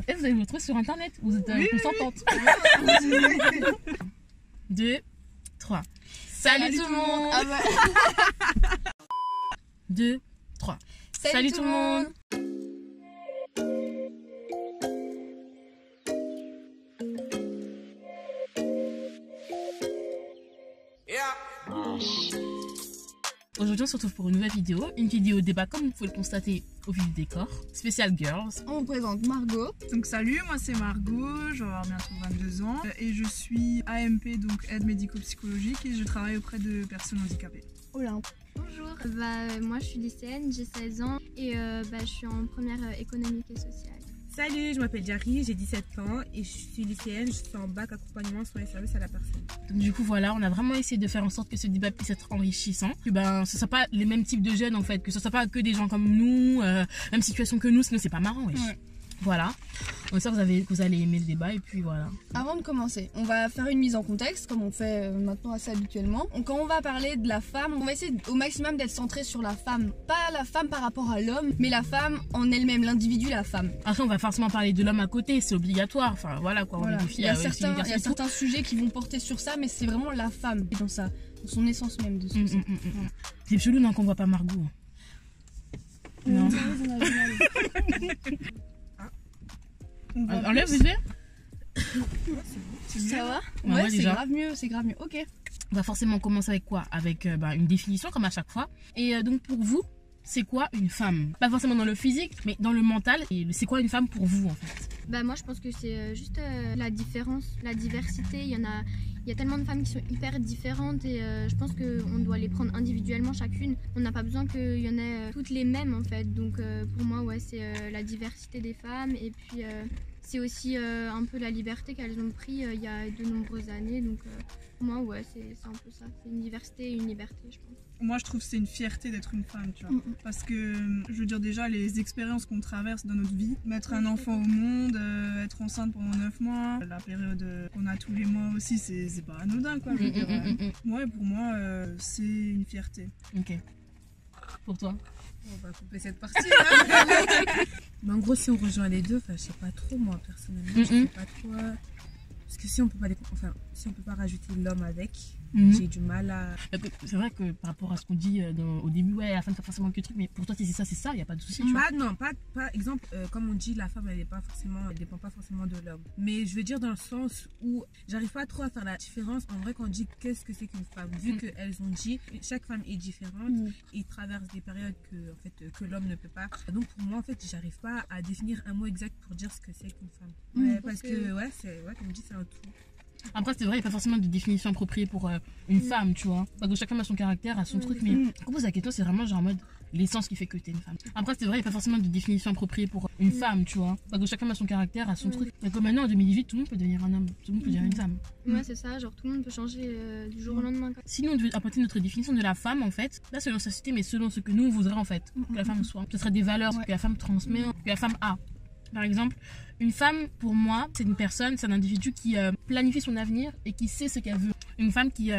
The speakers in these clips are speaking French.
Vous allez vous retrouver sur internet, vous êtes consentantes. 2, 3. Salut tout le monde. Ah bah. 2, 3. Salut tout le monde. Aujourd'hui on se retrouve pour une nouvelle vidéo débat comme vous pouvez le constater au vu du décor, spécial girls. On présente Margot. Donc salut, moi c'est Margot, je vais avoir bientôt 22 ans et je suis AMP, donc aide médico-psychologique, et je travaille auprès de personnes handicapées. Olympe. Bonjour, moi je suis lycéenne, j'ai 16 ans et je suis en première économique et sociale. Salut, je m'appelle Jari, j'ai 17 ans et je suis lycéenne, je suis en bac accompagnement sur les services à la personne. Donc du coup voilà, on a vraiment essayé de faire en sorte que ce débat puisse être enrichissant, que ce ne soit pas les mêmes types de jeunes en fait, que ce ne soit pas que des gens comme nous, même situation que nous, sinon c'est pas marrant. Ouais. Voilà, donc ça vous allez aimer le débat et puis voilà. Avant de commencer, on va faire une mise en contexte comme on fait maintenant assez habituellement. Donc quand on va parler de la femme, on va essayer au maximum d'être centré sur la femme. Pas la femme par rapport à l'homme, mais la femme en elle-même, l'individu, la femme. Après on va forcément parler de l'homme à côté, c'est obligatoire, enfin voilà quoi. Voilà. On est des filles, Il y a certains sujets qui vont porter sur ça, mais c'est vraiment la femme dans son essence même de ce que c'est. C'est chelou non qu'on voit pas Margot. Non. Enlève vite fait. Ça va? Ouais, c'est déjà. grave mieux, ok. On va forcément commencer avec quoi? Avec une définition comme à chaque fois. Et donc pour vous, c'est quoi une femme? Pas forcément dans le physique, mais dans le mental. Et c'est quoi une femme pour vous en fait? Moi je pense que c'est juste la différence, la diversité. Il y a tellement de femmes qui sont hyper différentes et je pense qu'on doit les prendre individuellement chacune. On n'a pas besoin qu'il y en ait toutes les mêmes en fait. Donc pour moi ouais, c'est la diversité des femmes et puis c'est aussi un peu la liberté qu'elles ont pris il y a de nombreuses années. Donc pour moi ouais, c'est un peu ça. C'est une diversité et une liberté je pense. Moi je trouve que c'est une fierté d'être une femme, tu vois. Parce que je veux dire déjà les expériences qu'on traverse dans notre vie, mettre un enfant au monde, être enceinte pendant 9 mois, la période qu'on a tous les mois aussi, c'est pas anodin quoi. Je veux dire, pour moi c'est une fierté. Ok. Pour toi? On va couper cette partie. Mais en gros si on rejoint les deux, je sais pas trop moi personnellement, je sais pas trop. Parce que si on peut pas rajouter l'homme avec, j'ai du mal à... C'est vrai que par rapport à ce qu'on dit au début, ouais, la femme c'est pas forcément que le truc, mais pour toi c'est ça, y a pas de souci. Non, pas exemple, comme on dit, la femme elle dépend pas forcément de l'homme. Mais je veux dire dans le sens où j'arrive pas trop à faire la différence. En vrai, quand on dit qu'est-ce que c'est qu'une femme, vu qu'elles ont dit, chaque femme est différente et traverse des périodes que l'homme ne peut pas. Donc pour moi en fait, j'arrive pas à définir un mot exact pour dire ce que c'est qu'une femme. Parce que comme on dit, c'est un tout. Après c'est vrai, il n'y a pas forcément de définition appropriée pour une femme, tu vois. Parce que chaque femme a son caractère, a son truc, mais quand on pose la question, c'est vraiment genre en mode l'essence qui fait que t'es une femme. Après c'est vrai, il n'y a pas forcément de définition appropriée pour une femme, tu vois. Parce que chaque femme a son caractère, a son truc. Et comme maintenant en 2018, tout le monde peut devenir un homme, tout le monde peut devenir une femme. Ouais c'est ça, genre tout le monde peut changer du jour au lendemain. Si nous on devait apporter notre définition de la femme en fait, là selon sa société, mais selon ce que nous on voudrait en fait, que la femme soit. Ce serait des valeurs que la femme transmet, que la femme a. Par exemple, une femme, pour moi, c'est une personne, c'est un individu qui planifie son avenir et qui sait ce qu'elle veut. Une femme qui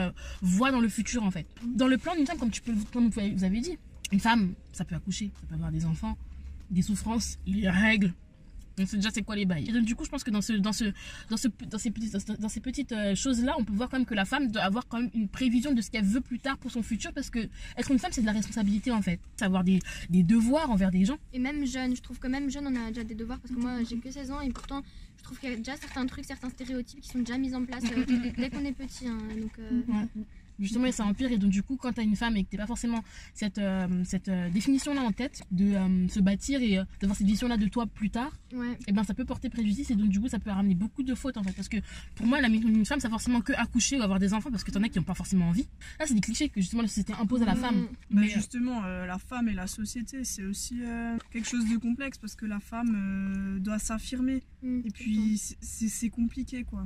voit dans le futur, en fait. Dans le plan d'une femme, comme vous avez dit, une femme, ça peut accoucher, ça peut avoir des enfants, des souffrances, les règles. On sait déjà c'est quoi les bails. Et donc du coup je pense que dans ces petites choses-là, on peut voir quand même que la femme doit avoir quand même une prévision de ce qu'elle veut plus tard pour son futur, parce que être une femme c'est de la responsabilité en fait. C'est avoir des devoirs envers des gens. Et même jeune, je trouve que même jeune on a déjà des devoirs, parce que moi j'ai que 16 ans et pourtant je trouve qu'il y a déjà certains trucs, certains stéréotypes qui sont déjà mis en place dès qu'on est petit. Justement, ça empire, et donc du coup, quand tu as une femme et que tu n'as pas forcément cette définition-là en tête, de se bâtir et d'avoir cette vision-là de toi plus tard, et ben ça peut porter préjudice, et donc du coup, ça peut ramener beaucoup de fautes en fait. Parce que pour moi, une femme, ça forcément que accoucher ou avoir des enfants, parce que t'en as qui n'ont pas forcément envie. Là, c'est des clichés que justement la société impose à la femme. Mais justement, la femme et la société, c'est aussi quelque chose de complexe, parce que la femme doit s'affirmer. Et puis, c'est compliqué quoi.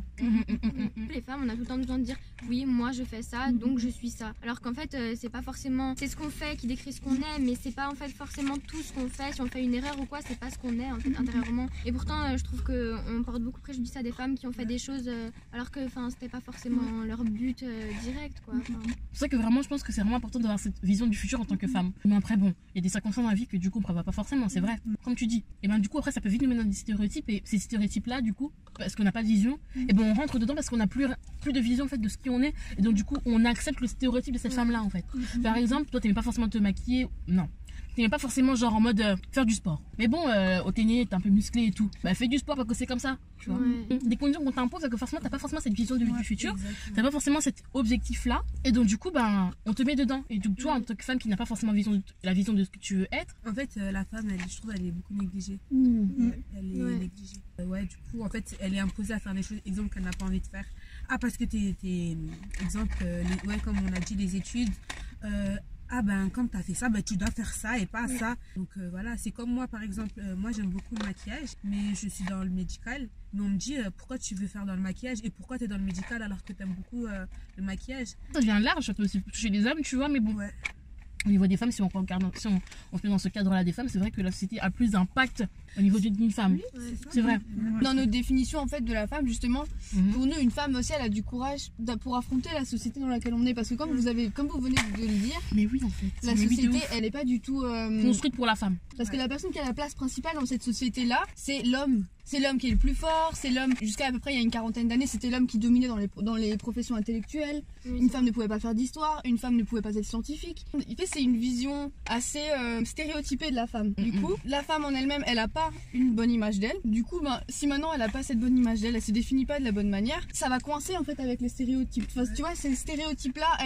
Les femmes, on a tout le temps besoin de dire oui, moi je fais ça, donc je suis ça. Alors qu'en fait, c'est pas forcément. C'est ce qu'on fait qui décrit ce qu'on est, mais c'est pas en fait forcément tout ce qu'on fait. Si on fait une erreur ou quoi, c'est pas ce qu'on est en fait intérieurement. Et pourtant, je trouve qu'on porte beaucoup préjudice à des femmes qui ont fait des choses alors que c'était pas forcément leur but direct quoi. C'est pour ça que vraiment, je pense que c'est vraiment important d'avoir cette vision du futur en tant que femme. Mais après, bon, il y a des circonstances dans la vie que du coup on prévoit pas forcément, c'est vrai. Comme tu dis. Et ben du coup, après, ça peut vite nous mettre dans des stéréotypes, et ces stéréotypes là du coup parce qu'on n'a pas de vision, et ben on rentre dedans parce qu'on n'a plus de vision en fait de ce qu'on est, et donc du coup on accepte le stéréotype de cette femme là en fait. Par exemple, toi t'aimais pas forcément te maquiller, non. T'aimais pas forcément genre en mode faire du sport. Mais bon, au tennis, t'es un peu musclé et tout. Bah fais du sport parce que c'est comme ça, tu vois. Des conditions qu'on t'impose, parce que forcément t'as pas forcément cette vision du futur. T'as pas forcément cet objectif là. Et donc du coup, ben on te met dedans. Et donc toi, en tant que femme qui n'a pas forcément la vision de ce que tu veux être. En fait, la femme, je trouve, elle est beaucoup négligée. Elle est négligée. Du coup, en fait, elle est imposée à faire des choses, exemple, qu'elle n'a pas envie de faire. Ah, parce que exemple, comme on a dit, les études. Ah ben quand tu as fait ça, ben, tu dois faire ça et pas ça. Donc voilà, c'est comme moi par exemple, moi j'aime beaucoup le maquillage, mais je suis dans le médical. Mais on me dit pourquoi tu veux faire dans le maquillage et pourquoi tu es dans le médical alors que tu aimes beaucoup le maquillage. Ça devient large, ça peut aussi toucher les hommes, tu vois, mais bon. Au niveau des femmes, si on regarde, si on se met dans ce cadre-là des femmes, c'est vrai que la société a plus d'impact au niveau d'une femme. C'est vrai. Dans notre définition en fait de la femme, justement, pour nous, une femme aussi, elle a du courage pour affronter la société dans laquelle on est. Parce que comme vous venez de le dire, mais oui, en fait, la société, elle n'est pas du tout construite pour la femme. Parce que la personne qui a la place principale dans cette société-là, c'est l'homme. C'est l'homme qui est le plus fort, c'est l'homme, jusqu'à à peu près il y a une quarantaine d'années, c'était l'homme qui dominait dans les professions intellectuelles. Une femme ne pouvait pas faire d'histoire, une femme ne pouvait pas être scientifique. En fait, c'est une vision assez stéréotypée de la femme. Du coup, la femme en elle-même, elle a pas une bonne image d'elle. Du coup, si maintenant elle a pas cette bonne image d'elle, elle se définit pas de la bonne manière, ça va coincer en fait avec les stéréotypes. Enfin, tu vois, ces stéréotypes-là,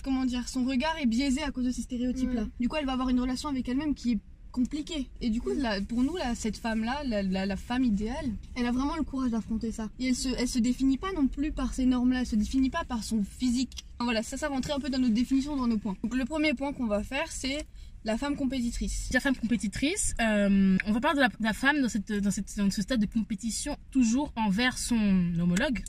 comment dire, son regard est biaisé à cause de ces stéréotypes-là. Du coup, elle va avoir une relation avec elle-même qui est compliqué. Et du coup, pour nous, cette femme-là, la femme idéale, elle a vraiment le courage d'affronter ça. Et elle se définit pas non plus par ces normes-là, elle se définit pas par son physique. Voilà, ça rentrait un peu dans notre définition, dans nos points. Donc le premier point qu'on va faire, c'est la femme compétitrice. La femme compétitrice, on va parler de la femme dans ce stade de compétition toujours envers son homologue,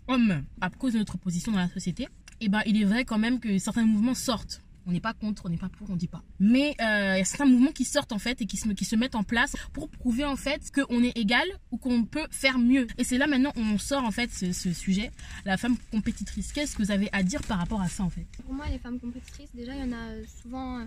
homme, à cause de notre position dans la société. Et ben, il est vrai quand même que certains mouvements sortent. On n'est pas contre, on n'est pas pour, on dit pas. Mais il y a certains mouvements qui sortent en fait et qui se mettent en place pour prouver en fait qu'on est égal ou qu'on peut faire mieux. Et c'est là maintenant où on sort en fait ce sujet, la femme compétitrice. Qu'est-ce que vous avez à dire par rapport à ça en fait? Pour moi, les femmes compétitrices, déjà il y en a souvent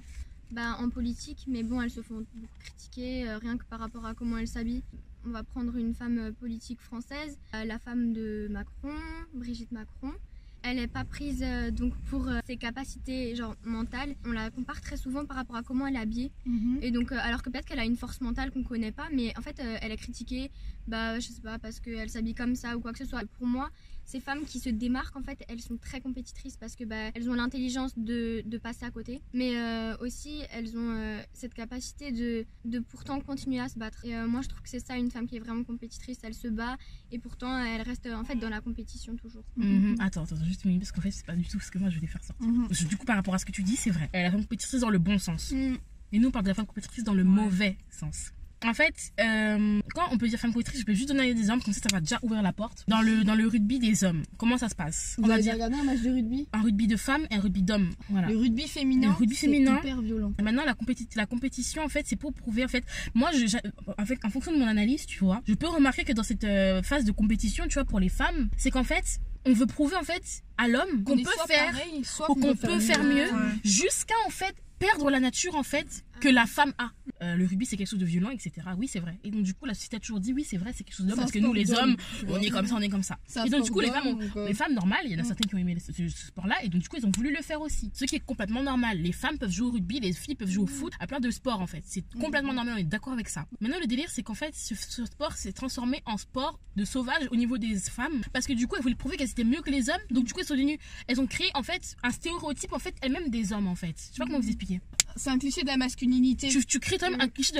en politique, mais bon, elles se font beaucoup critiquer rien que par rapport à comment elles s'habillent. On va prendre une femme politique française, la femme de Macron, Brigitte Macron. Elle n'est pas prise donc pour ses capacités genre mentales. On la compare très souvent par rapport à comment elle est habillée. Et donc alors que peut-être qu'elle a une force mentale qu'on connaît pas, mais en fait elle est critiquée, je sais pas, parce qu'elle s'habille comme ça ou quoi que ce soit. Pour moi, ces femmes qui se démarquent en fait, elles sont très compétitrices parce que elles ont l'intelligence de passer à côté, mais aussi elles ont cette capacité de pourtant continuer à se battre. Et moi je trouve que c'est ça une femme qui est vraiment compétitrice. Elle se bat et pourtant elle reste en fait dans la compétition toujours. Attends, juste une minute, parce qu'en fait c'est pas du tout ce que moi je voulais faire sortir. Du coup par rapport à ce que tu dis, c'est vrai, la femme compétitrice dans le bon sens, et nous on parle de la femme compétitrice dans le mauvais sens. En fait, quand on peut dire femme compétitrice, je peux juste donner des exemples, comme ça va déjà ouvrir la porte. Dans le rugby des hommes, comment ça se passe? On va dire regarder un match de rugby. Un rugby de femmes et un rugby d'hommes. Voilà. Le rugby féminin, c'est hyper violent. Maintenant, la compétition, en fait, c'est pour prouver, en fait, moi, en fonction de mon analyse, tu vois, je peux remarquer que dans cette phase de compétition, tu vois, pour les femmes, c'est qu'en fait, on veut prouver, en fait, à l'homme qu'on peut faire, ou qu'on peut faire mieux, jusqu'à, en fait, perdre la nature, en fait, que la femme a. Le rugby c'est quelque chose de violent, etc. Oui, c'est vrai. Et donc du coup la société a toujours dit oui, c'est vrai, c'est quelque chose d'homme, parce que nous les hommes on est comme ça. Et donc du coup les femmes normales, il y en a certaines qui ont aimé ce sport là, et donc du coup ils ont voulu le faire aussi, ce qui est complètement normal. Les femmes peuvent jouer au rugby, les filles peuvent jouer au foot, à plein de sports en fait, c'est complètement normal, on est d'accord avec ça. Maintenant le délire c'est qu'en fait ce sport s'est transformé en sport de sauvage au niveau des femmes, parce que du coup elles voulaient prouver qu'elles étaient mieux que les hommes, donc du coup elles ont créé en fait un stéréotype en fait elles-mêmes des hommes en fait. Je sais pas comment vous expliquer. C'est un cliché de la masculinité. Tu crées toi même un cliché de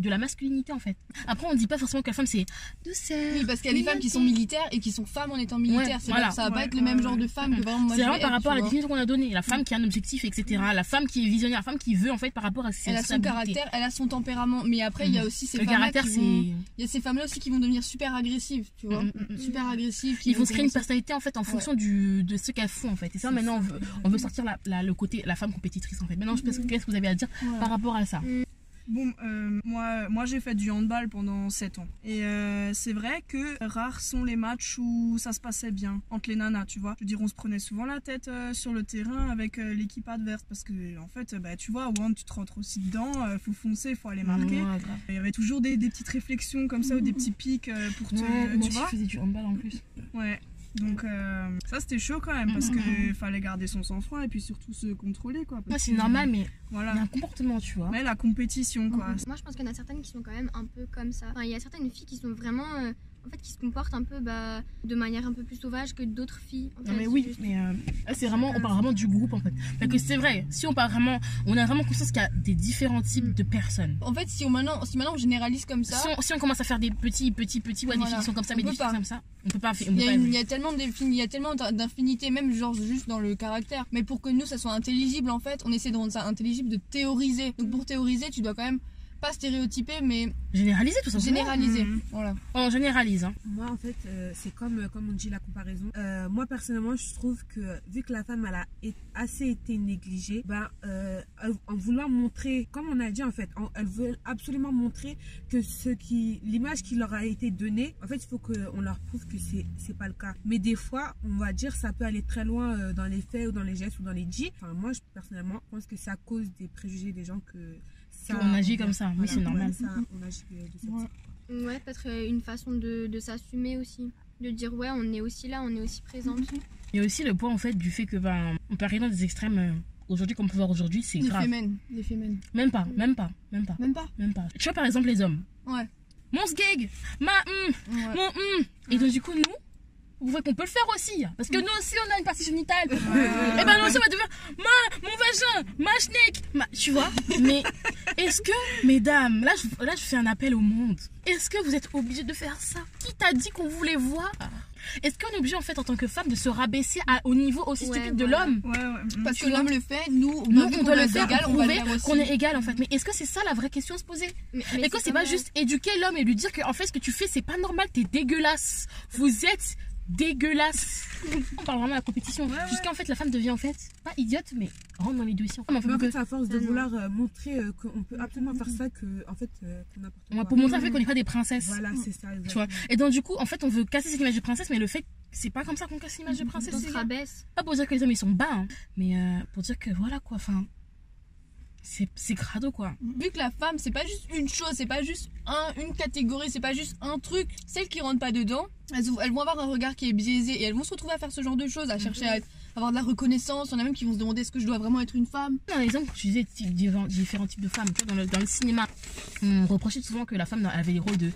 la masculinité en fait. Après on dit pas forcément que la femme c'est douceur. Oui, parce qu'il y a des femmes qui sont militaires et qui sont femmes en étant militaires. Ça va pas être le même genre de femme que vraiment moi. C'est vraiment par rapport à la définition qu'on a donnée. La femme qui a un objectif, etc. La femme qui est visionnaire, la femme qui veut en fait par rapport à ses elle a son caractère, elle a son tempérament. Mais après il y a aussi ces femmes-là il y a ces femmes-là aussi qui vont devenir super agressives, tu vois. Super agressives. Ils vont se créer une personnalité en fait en fonction de ce qu'elles font en fait. Et ça maintenant on veut sortir le côté la femme compétitrice en fait. Maintenant qu'est-ce que vous avez à dire par rapport à ça? Bon, moi j'ai fait du handball pendant 7 ans. Et c'est vrai que rares sont les matchs où ça se passait bien entre les nanas, tu vois. Je veux dire, on se prenait souvent la tête sur le terrain avec l'équipe adverse. Parce que, en fait, tu vois, au hand, tu te rentres aussi dedans, faut foncer, faut aller marquer. Il y avait toujours des petites réflexions comme ça ou des petits pics pour te. Moi tu vois, je faisais du handball en plus. Ouais. Donc ça c'était chaud quand même parce que fallait garder son sang-froid et puis surtout se contrôler quoi. Moi c'est normal mais voilà. il y a un comportement tu vois. Mais la compétition quoi. Moi je pense qu'il y en a certaines qui sont quand même un peu comme ça. Enfin, il y a certaines filles qui sont vraiment en fait qui se comportent un peu de manière un peu plus sauvage que d'autres filles. En fait, non mais oui, mais c'est vraiment, on parle vraiment du groupe en fait. Parce que c'est vrai, si on parle vraiment, on a vraiment conscience qu'il y a des différents types de personnes. En fait, si maintenant on généralise comme ça, si on commence à faire des petits, ouais, des définitions comme ça, mais des définitions comme ça, on peut pas. Il y a tellement d'infinité, même genre juste dans le caractère. Mais pour que nous ça soit intelligible en fait, on essaie de rendre ça intelligible, de théoriser. Donc pour théoriser, tu dois quand même pas stéréotyper mais généraliser tout simplement. Généraliser, voilà. On généralise. Hein. Moi en fait c'est comme on dit la comparaison. Moi personnellement je trouve que vu que la femme elle a assez été négligée, en voulant montrer, comme on a dit en fait, elle veut absolument montrer que l'image qui leur a été donnée, en fait il faut qu'on leur prouve que c'est pas le cas. Mais des fois on va dire ça peut aller très loin dans les faits ou dans les gestes ou dans les dits. Enfin moi personnellement je pense que c'est à cause des préjugés des gens que on agit comme ça, oui c'est normal. On agit de cette sorte. Ouais, peut-être une façon de s'assumer aussi, de dire ouais on est aussi là, on est aussi présente. Il y a aussi le point en fait du fait que on peut arriver dans des extrêmes aujourd'hui comme on peut voir aujourd'hui, c'est grave. Les fémènes. Même pas. Tu vois par exemple les hommes. Ouais. Mon sgeg, mon et donc du coup nous vous voyez qu'on peut le faire aussi, parce que nous aussi on a une partie génitale. Et ben nous aussi on va devenir mon vagin, ma schneck, tu vois. Mais est-ce que, mesdames, là je fais un appel au monde. Est-ce que vous êtes obligés de faire ça? Qui t'a dit qu'on voulait voir? Est-ce qu'on est obligé en fait en tant que femme de se rabaisser au niveau aussi stupide de l'homme? Parce que l'homme le fait, nous on doit le faire égal, pour prouver qu'on est égal en fait. Mais est-ce que c'est ça la vraie question à se poser? Et que c'est pas juste éduquer l'homme et lui dire que en fait ce que tu fais c'est pas normal, t'es dégueulasse. Vous êtes dégueulasse. On parle vraiment de la compétition. Jusqu'à en fait la femme devient en fait pas idiote mais rentre dans l'éducation. En fait à force de vouloir montrer qu'on peut absolument faire ça que en fait n'importe quoi. Pour montrer en fait qu'on n'est pas des princesses. Voilà c'est ça. Tu vois. Et donc du coup en fait on veut casser cette image de princesse mais le fait c'est pas comme ça qu'on casse l'image de princesse. On se rabaisse. Pas pour dire que les hommes ils sont bas hein, mais pour dire que voilà quoi enfin. C'est crado quoi. Vu que la femme c'est pas juste une chose, c'est pas juste une catégorie, c'est pas juste un truc. Celles qui rentrent pas dedans, elles vont avoir un regard qui est biaisé et elles vont se retrouver à faire ce genre de choses, à chercher à avoir de la reconnaissance. Il y en a même qui vont se demander est-ce que je dois vraiment être une femme. Par exemple, tu disais différents types de femmes. Dans le cinéma, on reprochait souvent que la femme avait les rôles de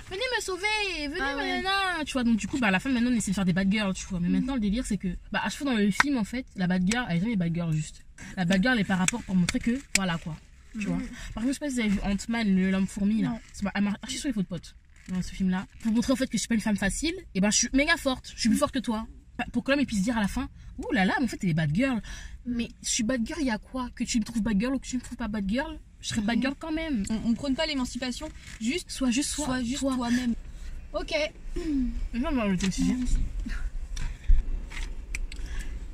venez me sauver, venez tu vois. Donc du coup la femme maintenant on essaie de faire des bad girls, tu vois. Mais maintenant le délire c'est que à chaque fois dans le film en fait la bad girl elle est jamais bad girl juste. La bad girl est par rapport pour montrer que voilà quoi, tu vois. Par exemple je sais pas si vous avez vu Ant-Man l'homme fourmi là, elle marche sur les faux de potes dans ce film là pour montrer en fait que je suis pas une femme facile et je suis méga forte, je suis plus forte que toi pour que l'homme il puisse dire à la fin ouh là là mais en fait t'es bad girl. Mais je suis bad girl, il y a quoi? Que tu me trouves bad girl ou que tu me trouves pas bad girl, je serais bad girl quand même. On prône pas l'émancipation, sois juste toi-même. Ok. Non, on va arrêter le sujet.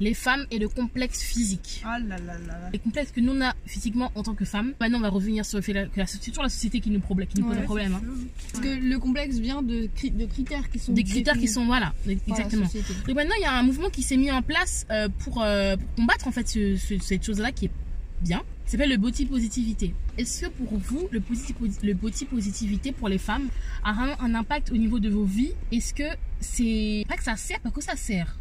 Les femmes et le complexe physique. Ah là là là là. Les complexes que nous on a physiquement en tant que femmes. Maintenant on va revenir sur le fait que c'est toujours la société qui nous pose un problème. Hein. Parce que le complexe vient de critères qui sont... Des critères qui sont, voilà, exactement. Et maintenant il y a un mouvement qui s'est mis en place pour combattre en fait cette chose-là qui est bien. Ça s'appelle le body positivité. Est-ce que pour vous, le body positivité pour les femmes a vraiment un impact au niveau de vos vies? Est-ce que c'est... Pas que ça sert, pas que ça sert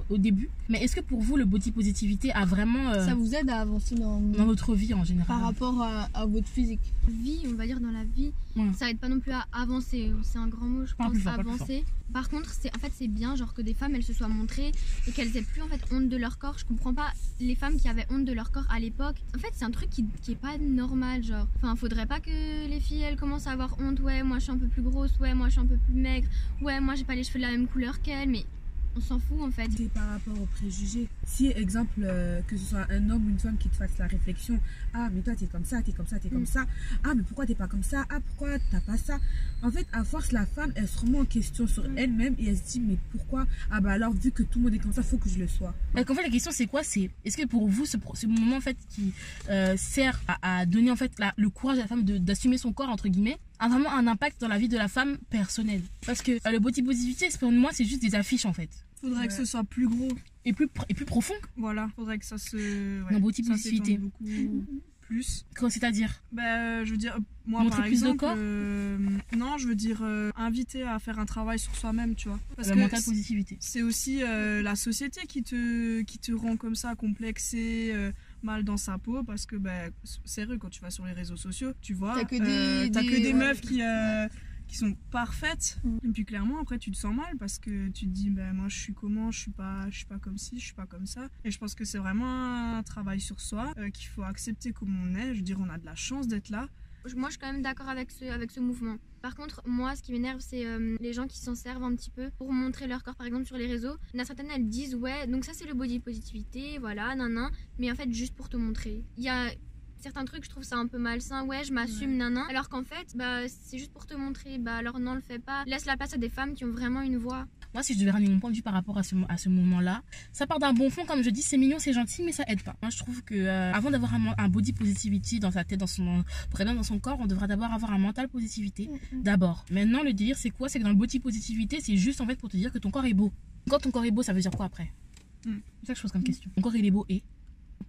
au début, mais est-ce que pour vous le body positivité a vraiment ça vous aide à avancer dans votre vie en général par rapport à votre physique? Vie, on va dire dans la vie, ça aide pas non plus à avancer, c'est un grand mot je pense, avancer. Par contre c'est bien genre que des femmes elles se soient montrées et qu'elles aient plus en fait honte de leur corps. Je comprends pas les femmes qui avaient honte de leur corps à l'époque. En fait c'est un truc qui est pas normal genre. Enfin faudrait pas que les filles elles commencent à avoir honte. Ouais moi je suis un peu plus grosse, ouais moi je suis un peu plus maigre, ouais moi j'ai pas les cheveux de la même couleur qu'elle, mais On s'en fout en fait. C'est par rapport aux préjugés. Si, exemple, que ce soit un homme ou une femme qui te fasse la réflexion, ah, mais toi, t'es comme ça, t'es comme ça, t'es comme ça. Ah, mais pourquoi t'es pas comme ça? Ah, pourquoi t'as pas ça? En fait, à force, la femme, elle se remet en question sur elle-même et elle se dit, mais pourquoi? Ah, bah alors, vu que tout le monde est comme ça, faut que je le sois. Donc en fait, la question c'est quoi? C'est est-ce que pour vous, ce moment en fait qui sert à donner en fait le courage à la femme d'assumer son corps entre guillemets, a vraiment un impact dans la vie de la femme personnelle? Parce que le body positivity, pour moi, c'est juste des affiches en fait. Faudrait que ce soit plus gros. Et plus profond. Voilà, faudrait que ça se... Ouais, Dans body positivity. Beaucoup plus. C'est-à-dire Je veux dire, moi montrer par plus de exemple, corps non, je veux dire inviter à faire un travail sur soi-même, tu vois. Parce la que mentale positivité. c'est aussi la société qui te rend comme ça, complexé, mal dans sa peau, parce que c'est vrai, quand tu vas sur les réseaux sociaux, tu vois, T'as que des meufs qui sont parfaites, et puis clairement après tu te sens mal parce que tu te dis moi je suis comment, je suis pas comme ci, je suis pas comme ça, et je pense que c'est vraiment un travail sur soi qu'il faut accepter comme on est. Je veux dire, on a de la chance d'être là. Moi, je suis quand même d'accord avec ce mouvement. Par contre, moi, ce qui m'énerve, c'est les gens qui s'en servent un petit peu pour montrer leur corps, par exemple, sur les réseaux. Il y en a certaines, elles disent, ouais, donc ça, c'est le body positivité, voilà, nan, mais en fait, juste pour te montrer. Il y a certains trucs, je trouve ça un peu malsain, ouais, je m'assume, nan, alors qu'en fait, c'est juste pour te montrer, alors non, le fais pas. Laisse la place à des femmes qui ont vraiment une voix. Moi, si je devais ramener mon point de vue par rapport à ce mouvement-là, ça part d'un bon fond, comme je dis, c'est mignon, c'est gentil, mais ça aide pas. Moi, je trouve que avant d'avoir un body positivity dans sa tête, dans son corps, on devrait d'abord avoir un mental positivité. D'abord. Maintenant, le délire, c'est quoi? C'est que dans le body positivité, c'est juste en fait pour te dire que ton corps est beau. Quand ton corps est beau, ça veut dire quoi après? C'est ça que je pose comme question. Ton corps, il est beau et?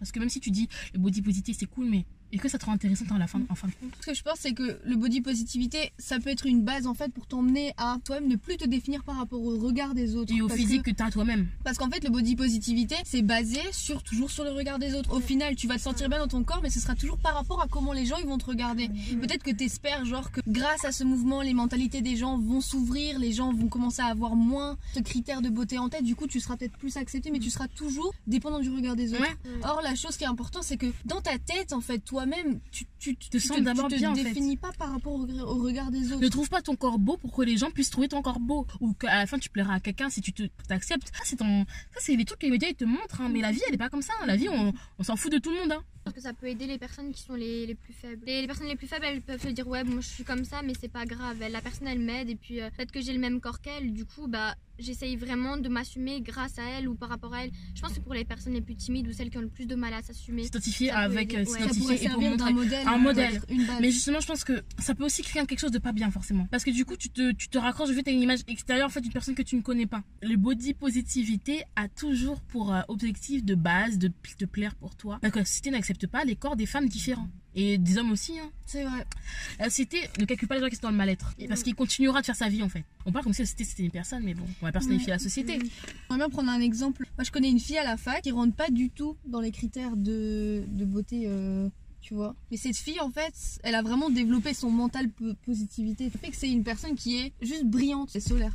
Parce que même si tu dis le body positivité, c'est cool, mais est-ce que ça te rend intéressant en fin de compte? Ce que je pense, c'est que le body positivité, ça peut être une base en fait pour t'emmener à toi-même ne plus te définir par rapport au regard des autres. Et au physique que tu as toi-même. Parce qu'en fait, le body positivité, c'est basé toujours sur le regard des autres. Au final, tu vas te sentir bien dans ton corps, mais ce sera toujours par rapport à comment les gens ils vont te regarder. Peut-être que t'espères genre que grâce à ce mouvement, les mentalités des gens vont s'ouvrir, les gens vont commencer à avoir moins de critères de beauté en tête. Du coup, tu seras peut-être plus accepté, mais tu seras toujours dépendant du regard des autres. Or, la chose qui est importante, c'est que dans ta tête, en fait, toi-même, tu te sens d'abord bien, en fait. Tu te définis pas par rapport au regard des autres. Ne trouve pas ton corps beau pour que les gens puissent trouver ton corps beau, ou qu'à la fin tu plairas à quelqu'un si tu t'acceptes. Ça c'est les trucs que les médias ils te montrent, mais la vie elle est pas comme ça. La vie on s'en fout de tout le monde. Parce que ça peut aider les personnes qui sont les plus faibles. Les personnes les plus faibles, elles peuvent se dire ouais, moi je suis comme ça, mais c'est pas grave. La personne elle m'aide, et puis peut-être que j'ai le même corps qu'elle, du coup j'essaye vraiment de m'assumer grâce à elle ou par rapport à elle. Je pense que pour les personnes les plus timides ou celles qui ont le plus de mal à s'assumer, s'identifier avec ça pourrait servir d'un modèle. Un modèle. Mais justement, je pense que ça peut aussi créer quelque chose de pas bien forcément. Parce que du coup, tu te raccroches vite à une image extérieure en fait d'une personne que tu ne connais pas. Le body positivité a toujours pour objectif de base de te plaire pour toi. Donc la société n'accepte pas les corps des femmes différents. Et des hommes aussi, C'est vrai. La société ne calcule pas les gens qui sont dans le mal-être. Parce qu'il continuera de faire sa vie en fait. On parle comme si la société c'était une personne, mais bon, on va personnifier la société. On va bien prendre un exemple. Moi je connais une fille à la fac qui rentre pas du tout dans les critères de beauté, tu vois. Mais cette fille en fait, elle a vraiment développé son mental positivité. Ça fait que c'est une personne qui est juste brillante. C'est solaire,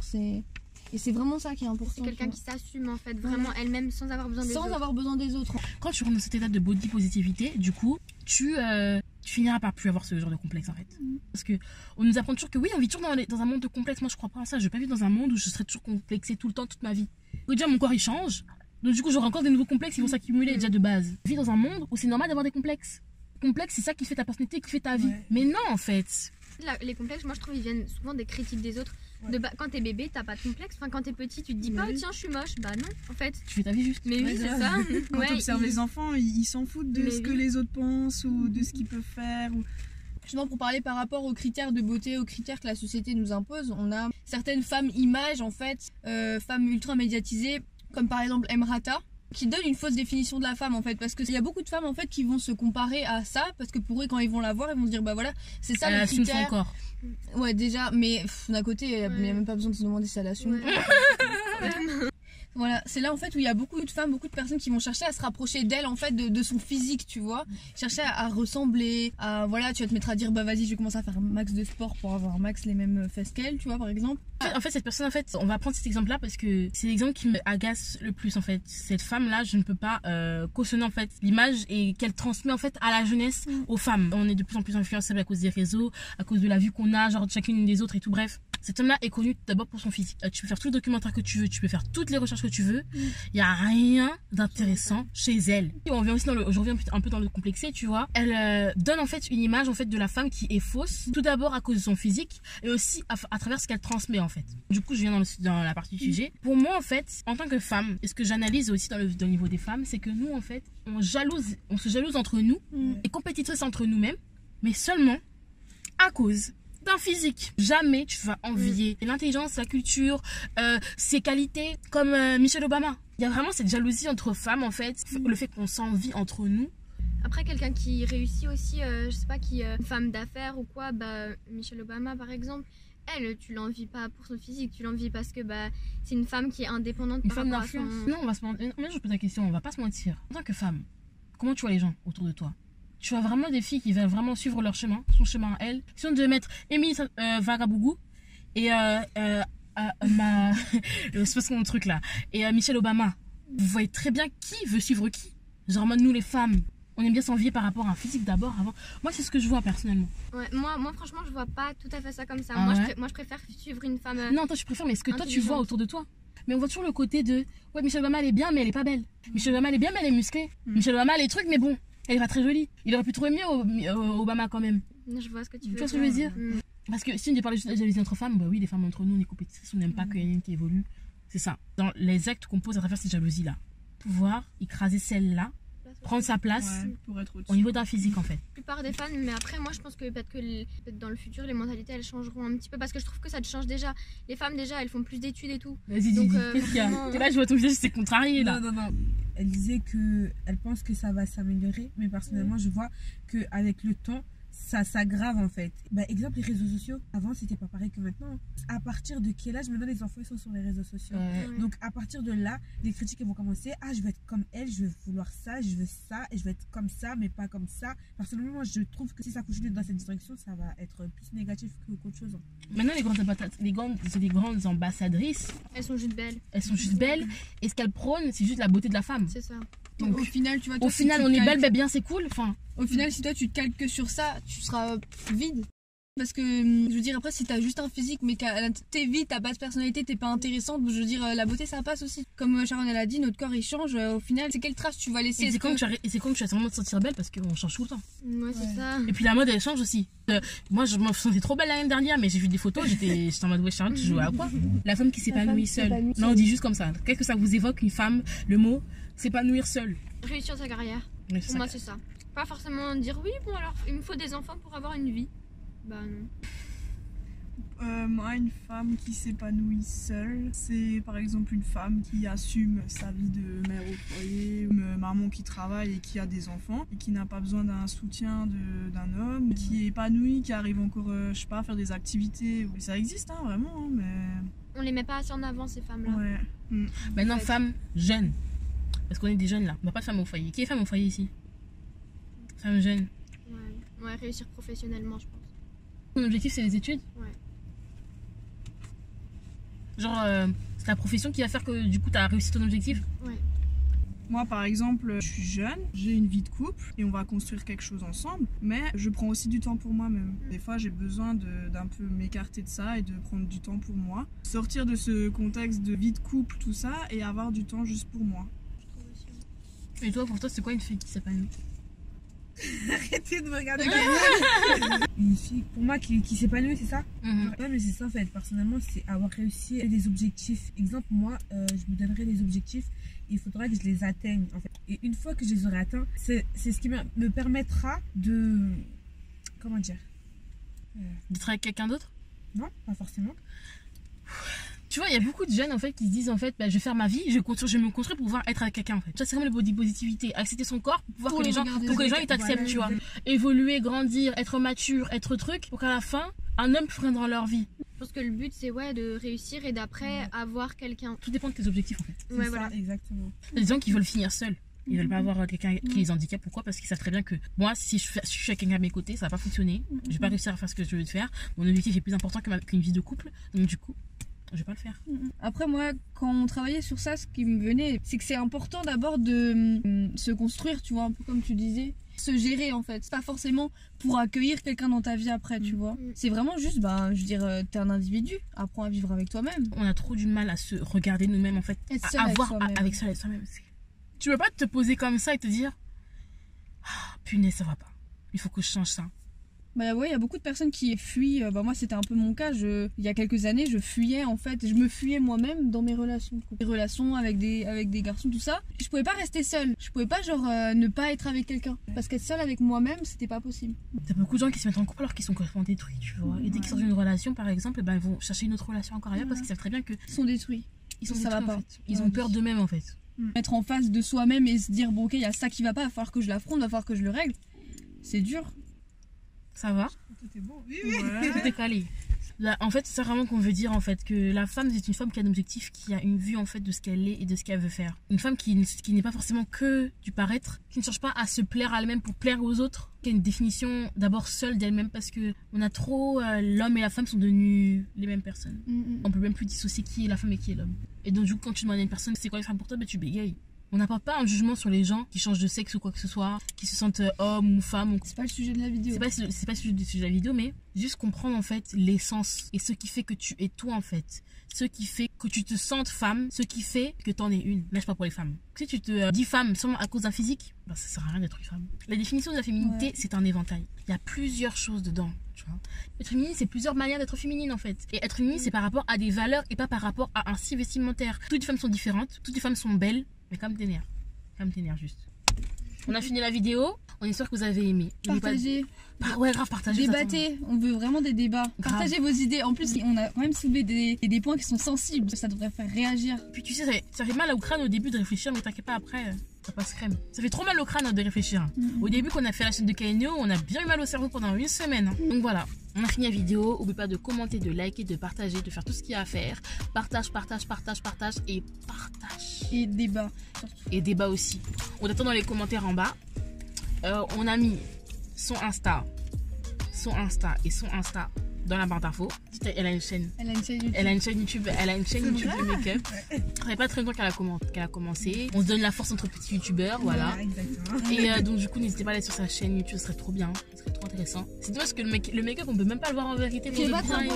et c'est vraiment ça qui est important. C'est quelqu'un qui s'assume en fait, vraiment elle-même sans avoir besoin des autres. Sans avoir besoin des autres. Quand tu rentres dans cet état de body positivité, du coup, tu finiras par plus avoir ce genre de complexe en fait. Parce que on nous apprend toujours que oui, on vit toujours dans un monde de complexe. Moi je crois pas à ça, je vais pas vivre dans un monde où je serai toujours complexée tout le temps, toute ma vie. Déjà mon corps il change, donc du coup j'aurai encore des nouveaux complexes qui vont s'accumuler déjà de base. Je vis dans un monde où c'est normal d'avoir des complexes. Complexe, c'est ça qui fait ta personnalité, qui fait ta vie. Mais non en fait. Les complexes, moi je trouve ils viennent souvent des critiques des autres. Quand t'es bébé, t'as pas de complexe. Enfin, quand t'es petit, tu te dis pas oh, tiens, je suis moche. Bah non, en fait. Tu fais ta vie juste. Mais oui, c'est ça. Quand t'observes les enfants, ils s'en foutent de ce que les autres pensent ou de ce qu'ils peuvent faire. Justement, pour parler par rapport aux critères de beauté, aux critères que la société nous impose, on a certaines femmes images, en fait, femmes ultra médiatisées, comme par exemple Emrata, qui donne une fausse définition de la femme en fait, parce qu'il y a beaucoup de femmes en fait qui vont se comparer à ça, parce que pour eux quand ils vont la voir ils vont se dire bah voilà c'est ça le critère. Son corps. Ouais déjà, mais d'un côté il n'y a même pas besoin de se demander si elle assume. Voilà, c'est là en fait où il y a beaucoup de femmes, beaucoup de personnes qui vont chercher à se rapprocher d'elle en fait, de son physique, tu vois, chercher à ressembler, à voilà, tu vas te mettre à dire bah vas-y je vais commencer à faire un max de sport pour avoir max les mêmes fesses qu'elle, tu vois par exemple. En fait cette personne en fait, on va prendre cet exemple là parce que c'est l'exemple qui me agace le plus en fait. Cette femme là, je ne peux pas cautionner en fait l'image et qu'elle transmet en fait à la jeunesse, aux femmes. On est de plus en plus influençables à cause des réseaux, à cause de la vue qu'on a genre chacune des autres et tout, bref. Cet homme-là est connu d'abord pour son physique. Tu peux faire tout le documentaire que tu veux, tu peux faire toutes les recherches que tu veux. Il n'y a rien d'intéressant chez elle. Et on vient aussi je reviens un peu dans le complexé, tu vois. Elle donne en fait une image en fait de la femme qui est fausse. Tout d'abord à cause de son physique et aussi à travers ce qu'elle transmet en fait. Du coup, je viens dans la partie du sujet. Pour moi en fait, en tant que femme, et ce que j'analyse aussi dans le niveau des femmes, c'est que nous en fait, on se jalouse entre nous et compétitrices entre nous-mêmes, mais seulement à cause d'un physique. Jamais tu vas envier l'intelligence, la culture, ses qualités comme Michelle Obama. Il y a vraiment cette jalousie entre femmes en fait, le fait qu'on s'envie entre nous. Après, quelqu'un qui réussit aussi, je sais pas, qui une femme d'affaires ou quoi, Michelle Obama par exemple, elle, tu l'envies pas pour son physique, tu l'envies parce que c'est une femme qui est indépendante. Une femme d'influence. Non, on va se mentir. Mais je pose la question, on va pas se mentir. En tant que femme, comment tu vois les gens autour de toi? Tu as vraiment des filles qui veulent vraiment suivre leur chemin, son chemin à elle. Si on devait mettre Émilie Vagabougou et c'est pas mon truc là, et Michelle Obama, vous voyez très bien qui veut suivre qui. Genre nous les femmes, on aime bien s'envier par rapport à un physique d'abord avant. Moi c'est ce que je vois personnellement. Ouais, moi franchement je vois pas tout à fait ça comme ça. Ah moi je préfère suivre une femme. Non, toi tu préfères, mais ce que toi tu vois autour de toi. Mais on voit toujours le côté de ouais, Michelle Obama elle est bien mais elle est pas belle. Michelle Obama elle est bien mais elle est musclée. Michelle Obama elle est truc mais bon, elle est pas très jolie. Il aurait pu trouver mieux Obama quand même. Je vois ce que tu veux dire. Tu vois ce que je veux dire? Parce que si on parle juste de jalousie entre femmes, bah oui, les femmes entre nous on est compétitrices, on n'aime pas qu'il y en ait une qui évolue. C'est ça. Dans les actes qu'on pose à travers cette jalousie là, pouvoir écraser celle-là, prendre sa place pour être au niveau d'un physique en fait. La plupart des femmes, mais après moi je pense que peut-être dans le futur les mentalités elles changeront un petit peu parce que je trouve que ça te change déjà. Les femmes déjà elles font plus d'études et tout. Vas-y, dis, qu'est-ce qu'il y a? Là je vois ton visage, c'est contrarié là. Non. Elle disait qu'elle pense que ça va s'améliorer, mais personnellement je vois qu'avec le temps ça s'aggrave en fait. Exemple, les réseaux sociaux, avant c'était pas pareil que maintenant. À partir de quel âge maintenant les enfants ils sont sur les réseaux sociaux? Donc à partir de là, les critiques elles vont commencer. Ah, je veux être comme elle, je veux vouloir ça, je veux ça, et je veux être comme ça, mais pas comme ça. Personnellement, moi je trouve que si ça continue dans cette direction, ça va être plus négatif qu'autre chose. Maintenant, les grandes ambassadrices, elles sont juste belles. Elles sont juste belles, et ce qu'elles prônent, c'est juste la beauté de la femme. C'est ça. Donc au final, tu vois, toi, si on est belle, bien c'est cool. Enfin, au final, si toi tu te calques que sur ça, tu seras vide. Parce que, je veux dire, après, si t'as juste un physique, mais que t'es vide, t'as pas de personnalité, t'es pas intéressante, je veux dire, la beauté ça passe aussi. Comme Sharon elle a dit, notre corps il change, au final, c'est quelle trace tu vas laisser? Et c'est comme que tu as vraiment de te sentir belle parce qu'on change tout le temps. Ouais, c'est ça. Et puis la mode elle change aussi. Moi je me sentais trop belle l'année dernière, mais j'ai vu des photos, j'étais en mode ouais, Sharon, tu jouais à quoi? La femme qui s'épanouit seule. Non, on dit juste comme ça. Qu'est-ce que ça vous évoque, une femme, le mot s'épanouir seule? Réussir sa carrière. Pour moi, c'est ça. Pas forcément dire oui, bon alors il me faut des enfants pour avoir une vie. Bah non. Moi, une femme qui s'épanouit seule, c'est par exemple une femme qui assume sa vie de mère au foyer, une maman qui travaille et qui a des enfants et qui n'a pas besoin d'un soutien d'un homme, qui est épanouie, qui arrive encore, je sais pas, à faire des activités. Ça existe, hein, vraiment, hein, mais... On les met pas assez en avant, ces femmes-là. Ouais. Maintenant, femme jeune. Parce qu'on est des jeunes là, on n'a pas de femme au foyer. Qui est femme au foyer ici? Femme jeune. Ouais, réussir professionnellement, je pense. Ton objectif, c'est les études? Ouais. Genre, c'est la profession qui va faire que du coup, tu as réussi ton objectif? Ouais. Moi, par exemple, je suis jeune, j'ai une vie de couple et on va construire quelque chose ensemble, mais je prends aussi du temps pour moi-même. Des fois, j'ai besoin d'un peu m'écarter de ça et de prendre du temps pour moi. Sortir de ce contexte de vie de couple, tout ça, et avoir du temps juste pour moi. Et toi, pour toi, c'est quoi une fille qui s'épanouit? Arrêtez de me regarder. Une fille, pour moi, qui s'épanouit, c'est ça? Ouais, mais c'est ça en fait. Personnellement, c'est avoir réussi des objectifs. Exemple, moi, je me donnerai des objectifs. Il faudra que je les atteigne en fait. Et une fois que je les aurai atteints, c'est ce qui me permettra de... Comment dire? D'être avec quelqu'un d'autre? Non, pas forcément. Tu vois, il y a beaucoup de jeunes en fait qui se disent en fait, je vais faire ma vie, je vais me construire pour pouvoir être avec quelqu'un en fait. Ça c'est comme le body positivité, accepter son corps pour pouvoir que les gens ils t'acceptent, tu vois. Évoluer, grandir, être mature, être truc, pour qu'à la fin, un homme prenne dans leur vie. Je pense que le but c'est de réussir et d'après avoir quelqu'un. Tout dépend de tes objectifs en fait. Ouais, voilà, exactement. Il y a des gens qui veulent finir seuls. Ils veulent pas avoir quelqu'un qui les handicape. Pourquoi? Parce qu'ils savent très bien que moi, si je suis avec quelqu'un à mes côtés, ça va pas fonctionner. Je vais pas réussir à faire ce que je veux faire. Mon objectif est plus important qu'une vie de couple. Donc du coup, je vais pas le faire. Après moi, quand on travaillait sur ça, ce qui me venait, c'est que c'est important d'abord de se construire, tu vois, un peu comme tu disais. se gérer en fait. C'est pas forcément pour accueillir quelqu'un dans ta vie après, tu vois. C'est vraiment juste, je veux dire, t'es un individu, apprends à vivre avec toi-même. On a trop du mal à se regarder nous-mêmes en fait, Être à seul avec avoir soi-même. avec soi-même. Tu peux pas te poser comme ça et te dire punaise, ça va pas, il faut que je change ça. Bah ouais, il y a beaucoup de personnes qui fuient. Moi, c'était un peu mon cas. Il y a quelques années, je fuyais en fait. Je me fuyais moi-même dans mes relations. Les relations avec des garçons, tout ça. Je pouvais pas rester seule. Je pouvais pas, ne pas être avec quelqu'un. Parce qu'être seule avec moi-même, c'était pas possible. T'as beaucoup de gens qui se mettent en couple alors qu'ils sont complètement détruits, tu vois. Et dès qu'ils sortent d'une relation, par exemple, ils vont chercher une autre relation encore ailleurs parce qu'ils savent très bien que Ils sont détruits. ils sont Ça va détruits, pas. en fait. Ils ont peur d'eux-mêmes en fait. Être en face de soi-même et se dire, bon, ok, il y a ça qui va pas, il va falloir que je l'affronte, il va falloir que je le règle. C'est dur. Ça va? Tout est beau. Oui, Tout est calé. Là, en fait, c'est vraiment qu'on veut dire en fait que la femme c'est une femme qui a un objectif, qui a une vue en fait de ce qu'elle est et de ce qu'elle veut faire. Une femme qui n'est pas forcément que du paraître, qui ne cherche pas à se plaire à elle-même pour plaire aux autres, qui a une définition d'abord seule d'elle-même parce que on a trop l'homme et la femme sont devenus les mêmes personnes. On peut même plus dissocier qui est la femme et qui est l'homme. Et donc du coup quand tu demandes à une personne c'est quoi une femme pour toi, tu bégayes. On n'apporte pas un jugement sur les gens qui changent de sexe ou quoi que ce soit, qui se sentent hommes ou femmes. C'est pas le sujet de la vidéo. C'est pas le sujet de la vidéo, mais juste comprendre en fait l'essence et ce qui fait que tu es toi en fait. Ce qui fait que tu te sentes femme, ce qui fait que t'en es une. Lâche pas pour les femmes. Si tu te dis femme seulement à cause d'un physique, ça sert à rien d'être une femme. La définition de la féminité, c'est un éventail. Il y a plusieurs choses dedans. Tu vois. Être féminine, c'est plusieurs manières d'être féminine en fait. Et être féminine, c'est par rapport à des valeurs et pas par rapport à un style vestimentaire. Toutes les femmes sont différentes, toutes les femmes sont belles. Mais comme t'énerves juste. On a fini la vidéo. On espère que vous avez aimé. Partagez. Ouais, grave, partagez. Débattez. On veut vraiment des débats. Grave. Partagez vos idées. En plus, on a quand même soulevé des points qui sont sensibles. Ça devrait faire réagir. Puis tu sais, ça fait mal au crâne au début de réfléchir, mais t'inquiète pas, après, ça passe crème. Ça fait trop mal au crâne de réfléchir. Au début, quand on a fait la chaîne de KNO, on a bien eu mal au cerveau pendant une semaine. Donc voilà. On a fini la vidéo. N'oubliez pas de commenter, de liker, de partager, de faire tout ce qu'il y a à faire. Partage et partage. Et débat. Et débat aussi. On attend dans les commentaires en bas. On a mis son Insta et son Insta dans la barre d'infos. Elle a une chaîne. Elle a une chaîne YouTube. Elle a une chaîne YouTube de make-up. Ça fait pas très longtemps qu'elle a commencé. On se donne la force entre petits youtubeurs, voilà. Et donc du coup, n'hésitez pas à aller sur sa chaîne YouTube, ce serait trop bien, ce serait trop intéressant. C'est dommage que le make-up, on peut même pas le voir en vérité. Tu es pas très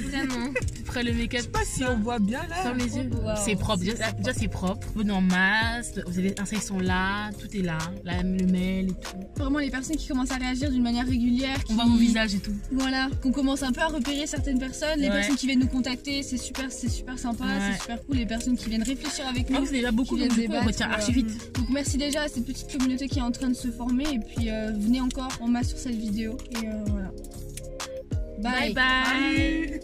Vraiment. Après le make-up. Je sais pas si on voit bien là. Ferme les yeux. Wow. C'est propre. Déjà c'est propre. Venez en masse. Vous avez les insights sont là. Tout est là. Le mail et tout. Vraiment les personnes qui commencent à réagir d'une manière régulière. On voit vos visages et tout. Voilà. Qu'on commence un peu à repérer certaines personnes. Les Ouais. personnes qui viennent nous contacter. C'est super sympa. Ouais. C'est super cool. Les personnes qui viennent réfléchir avec nous. Ah, c'est déjà beaucoup. Qui Donc du viennent coup, on débattre, retient voilà. archi vite. Donc merci déjà à cette petite communauté qui est en train de se former. Et puis venez encore en masse sur cette vidéo. Et voilà. Bye bye.